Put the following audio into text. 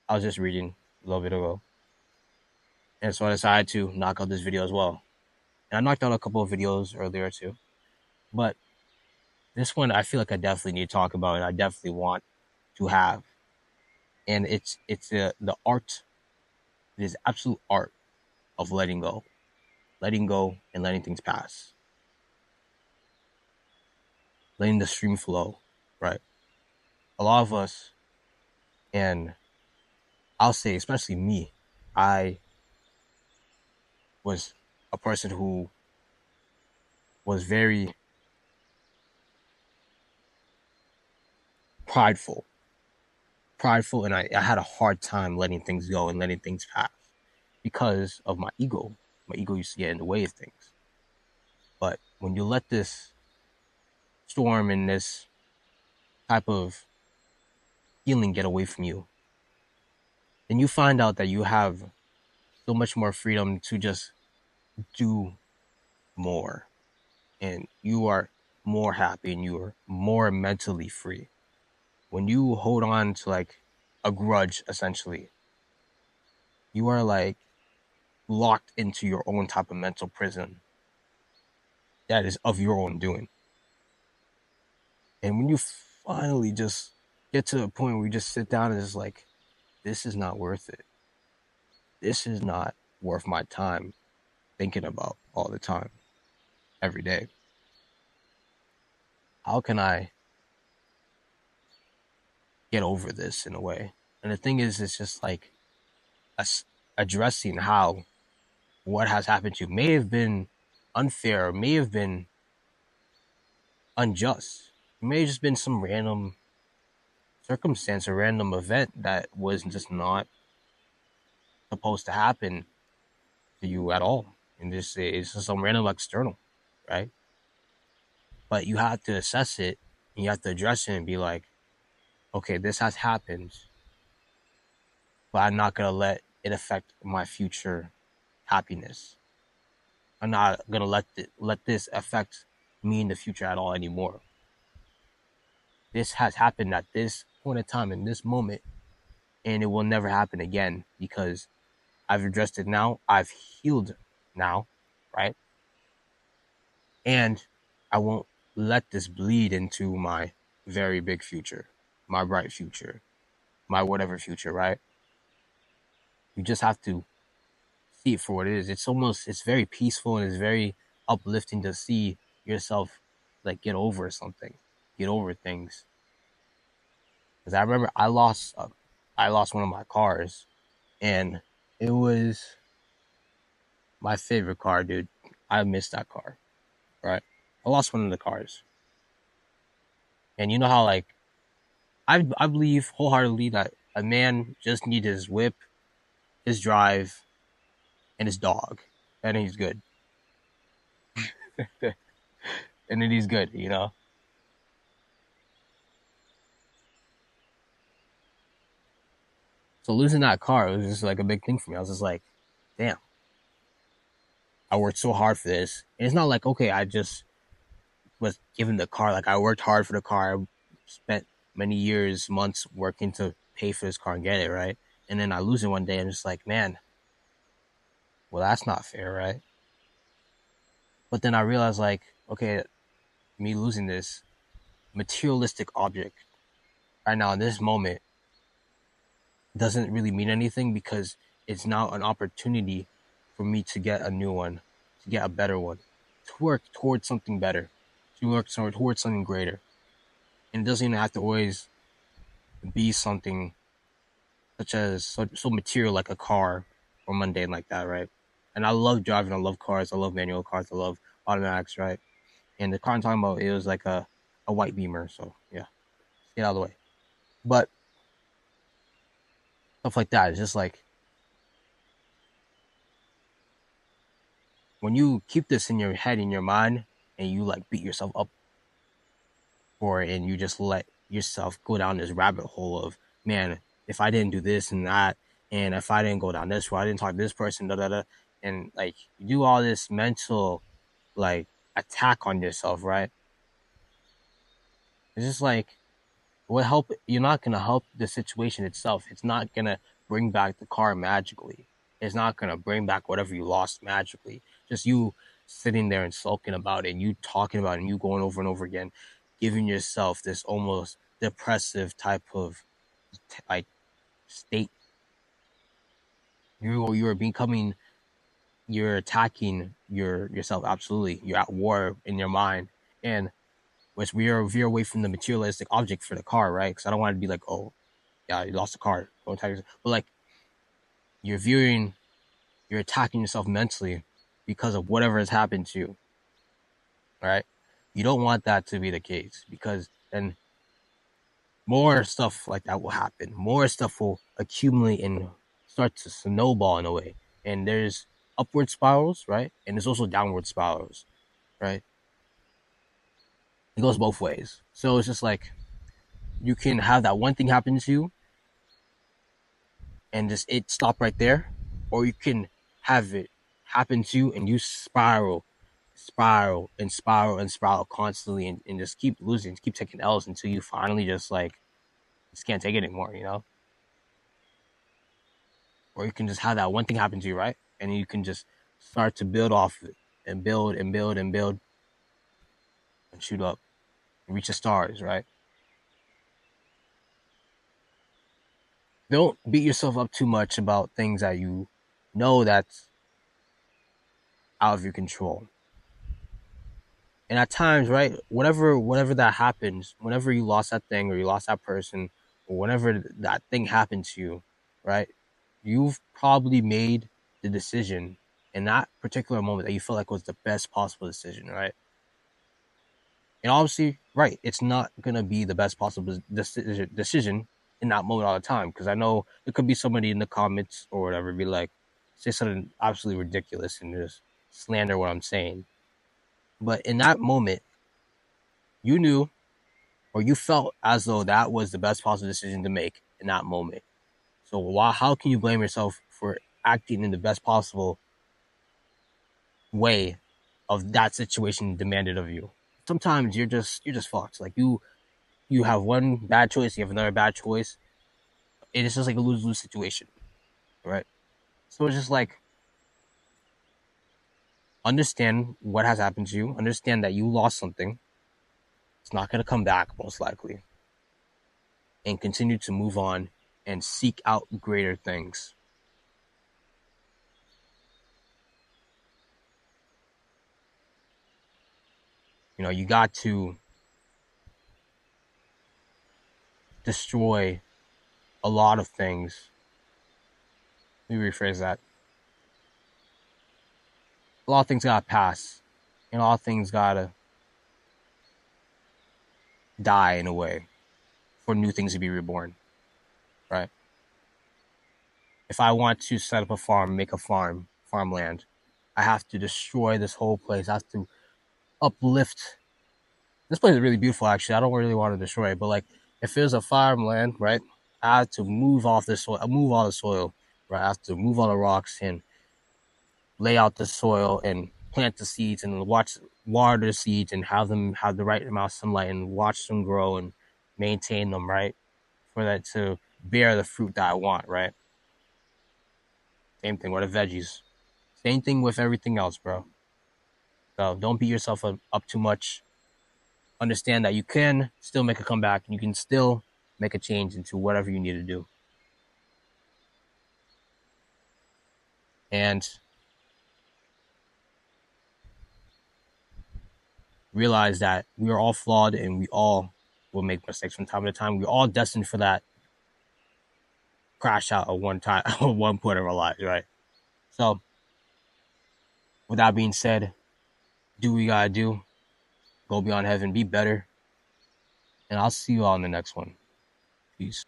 I was just reading a little bit ago. And so I decided to knock out this video as well. And I knocked out a couple of videos earlier too. But this one I feel like I definitely need to talk about and I definitely want to have. And it's the art, it is absolute art of letting go. Letting go and letting things pass. Letting the stream flow, right? A lot of us, and I'll say especially me, I was a person who was very prideful. Prideful, and I had a hard time letting things go and letting things pass because of my ego. My ego used to get in the way of things. But when you let this storm and this type of feeling get away from you, then you find out that you have so much more freedom to just do more. And you are more happy and you are more mentally free. When you hold on to like a grudge, essentially, you are like locked into your own type of mental prison that is of your own doing. And when you finally just get to a point where you just sit down and it's like, this is not worth it. This is not worth my time thinking about all the time, every day. How can I get over this in a way? And the thing is, it's just like us addressing how what has happened to you may have been unfair, may have been unjust. It may have just been some random circumstance or random event that was just not supposed to happen to you at all. And this is just some random external, right? But you have to assess it and you have to address it and be like, okay, this has happened, but I'm not gonna let it affect my future happiness. I'm not gonna let this affect me in the future at all anymore. This has happened at this point in time in this moment, and it will never happen again because I've addressed it now. I've healed now, right? And I won't let this bleed into my very big future, my bright future, my whatever future, right? You just have to see it for what it is. It's very peaceful and it's very uplifting to see yourself like get over something, get over things. Because I remember I lost one of my cars, and it was my favorite car, dude. I missed that car, right? I lost one of the cars, and you know how like I believe wholeheartedly that a man just needs his whip, his drive, and his dog, and he's good. And then he's good, you know. So losing that car was just like a big thing for me. I was just like, damn, I worked so hard for this. And it's not like, okay, I just was given the car. Like I worked hard for the car. I spent many years, months working to pay for this car and get it, right? And then I lose it one day and it's like, man, well, that's not fair, right? But then I realized like, okay, me losing this materialistic object right now in this moment doesn't really mean anything because it's now an opportunity for me to get a new one, to get a better one, to work towards something better, to work towards something greater. And it doesn't even have to always be something such as so material like a car or mundane like that, right? And I love driving, I love cars, I love manual cars, I love automatics, right? And the car I'm talking about, it was like a white Beamer, so yeah, get out of the way. But stuff like that, it's just like when you keep this in your head, in your mind, and you like beat yourself up for it, and you just let yourself go down this rabbit hole of, man, if I didn't do this and that, and if I didn't go down this road, I didn't talk to this person, da da da, and like you do all this mental like attack on yourself, right? It's just like what help? You're not gonna help the situation itself. It's not gonna bring back the car magically. It's not gonna bring back whatever you lost magically. Just you sitting there and sulking about it, and you talking about it, and you going over and over again, giving yourself this almost depressive type of like state. You're becoming, you're attacking yourself. Absolutely, you're at war in your mind, and which we are veer away from the materialistic object for the car, right? Because I don't want to be like, oh yeah, you lost the car, go attack yourself. But like you're viewing, you're attacking yourself mentally because of whatever has happened to you, right? You don't want that to be the case because then more stuff like that will happen. More stuff will accumulate and start to snowball in a way. And there's upward spirals, right? And there's also downward spirals, right? It goes both ways. So it's just like you can have that one thing happen to you and just it stop right there, or you can have it happen to you and you spiral constantly and just keep losing, keep taking L's until you finally just can't take it anymore, you know? Or you can just have that one thing happen to you, right? And you can just start to build off it and build and build and build and shoot up and reach the stars, right? Don't beat yourself up too much about things that you know that's out of your control. And at times, right, whatever that happens, whenever you lost that thing or you lost that person, or whenever that thing happened to you, right, you've probably made the decision in that particular moment that you feel like was the best possible decision, right? And obviously, right, it's not gonna be the best possible decision in that moment all the time, because I know there could be somebody in the comments or whatever be like, say something absolutely ridiculous and just slander what I'm saying. But in that moment, you knew or you felt as though that was the best possible decision to make in that moment. So how can you blame yourself for acting in the best possible way of that situation demanded of you? Sometimes you're just fucked. Like you have one bad choice, you have another bad choice. It's just like a lose-lose situation, right? So it's just like understand what has happened to you, understand that you lost something. It's not going to come back most likely, and continue to move on and seek out greater things. You know, you got to destroy a lot of things. Let me rephrase that. A lot of things gotta pass, and a lot of things gotta die in a way for new things to be reborn, right? If I want to set up a farm, make a farmland, I have to destroy this whole place. I have to uplift. This place is really beautiful, actually. I don't really want to destroy it, but like if there's a farmland, right, I have to move off the soil, move all the soil, right? I have to move all the rocks and lay out the soil and plant the seeds and water the seeds and have them have the right amount of sunlight and watch them grow and maintain them, right, for that to bear the fruit that I want, right? Same thing with the veggies. Same thing with everything else, bro. So don't beat yourself up too much. Understand that you can still make a comeback and you can still make a change into whatever you need to do. And realize that we are all flawed and we all will make mistakes from time to time. We're all destined for that crash out at one time, at one point in our lives, right? So, with that being said, do what you gotta do, go beyond heaven, be better, and I'll see you all in the next one. Peace.